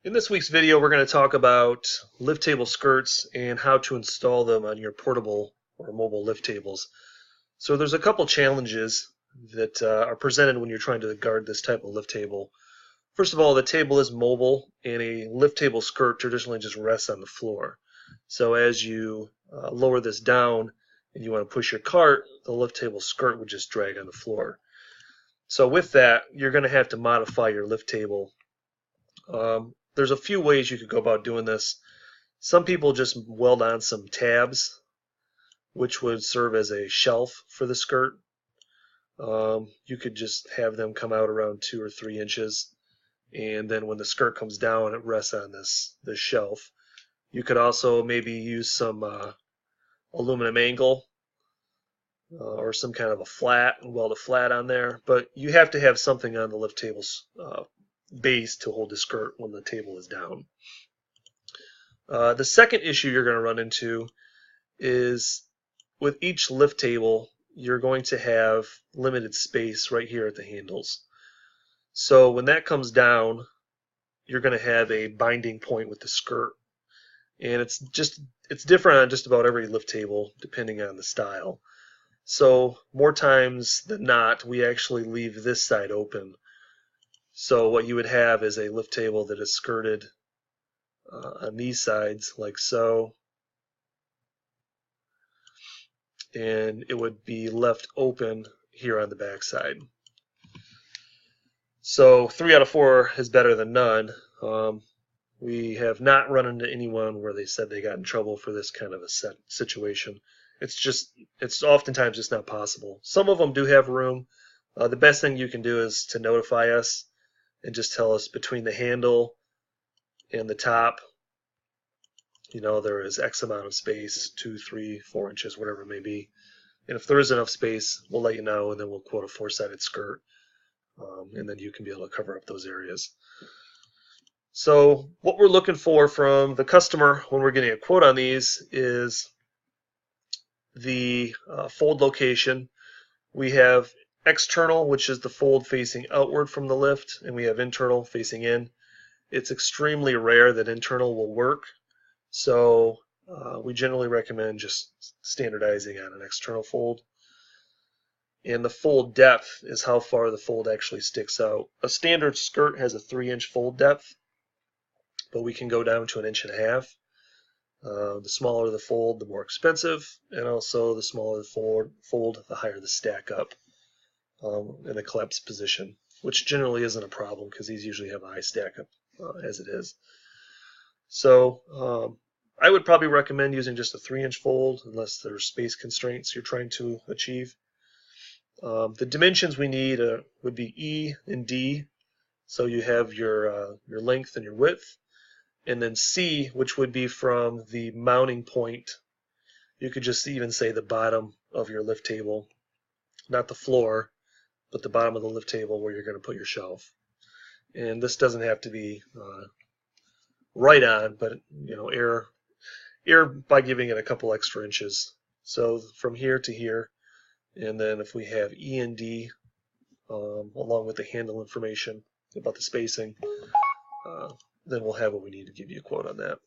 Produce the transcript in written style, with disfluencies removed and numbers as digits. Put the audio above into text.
In this week's video, we're going to talk about lift table skirts and how to install them on your portable or mobile lift tables. So there's a couple challenges that are presented when you're trying to guard this type of lift table. First of all, the table is mobile, and a lift table skirt traditionally just rests on the floor. So as you lower this down and you want to push your cart, the lift table skirt would just drag on the floor. So with that, you're going to have to modify your lift table. There's a few ways you could go about doing this. Some people just weld on some tabs, which would serve as a shelf for the skirt. You could just have them come out around 2 or 3 inches, and then when the skirt comes down, it rests on this shelf. You could also maybe use some aluminum angle or some kind of a flat and weld a flat on there, but you have to have something on the lift table's base to hold the skirt when the table is down. The second issue you're going to run into is with each lift table, you're going to have limited space right here at the handles. So when that comes down, you're going to have a binding point with the skirt. And it's different on just about every lift table depending on the style. So more times than not, we actually leave this side open. So what you would have is a lift table that is skirted on these sides like so, and it would be left open here on the back side. So 3 out of 4 is better than none. We have not run into anyone where they said they got in trouble for this kind of a situation. It's oftentimes just not possible. Some of them do have room. The best thing you can do is to notify us and just tell us between the handle and the top, there is X amount of space, 2, 3, 4 inches, whatever it may be. And if there is enough space, we'll let you know, and then we'll quote a 4-sided skirt, and then you can be able to cover up those areas. So what we're looking for from the customer when we're getting a quote on these is the fold location. We have external, which is the fold facing outward from the lift, and we have internal facing in. It's extremely rare that internal will work, so we generally recommend just standardizing on an external fold. And the fold depth is how far the fold actually sticks out. A standard skirt has a 3-inch fold depth, but we can go down to 1.5 inches. The smaller the fold, the more expensive, and also the smaller the fold, the higher the stack up in a collapsed position, which generally isn't a problem because these usually have a high stack up as it is. So I would probably recommend using just a 3-inch fold unless there's space constraints you're trying to achieve. The dimensions we need would be E and D, so you have your length and your width, and then C, which would be from the mounting point. You could just even say the bottom of your lift table, not the floor, but the bottom of the lift table where you're going to put your shelf. And this doesn't have to be right on, but err by giving it a couple extra inches. So from here to here, and then if we have E and D along with the handle information about the spacing, then we'll have what we need to give you a quote on that.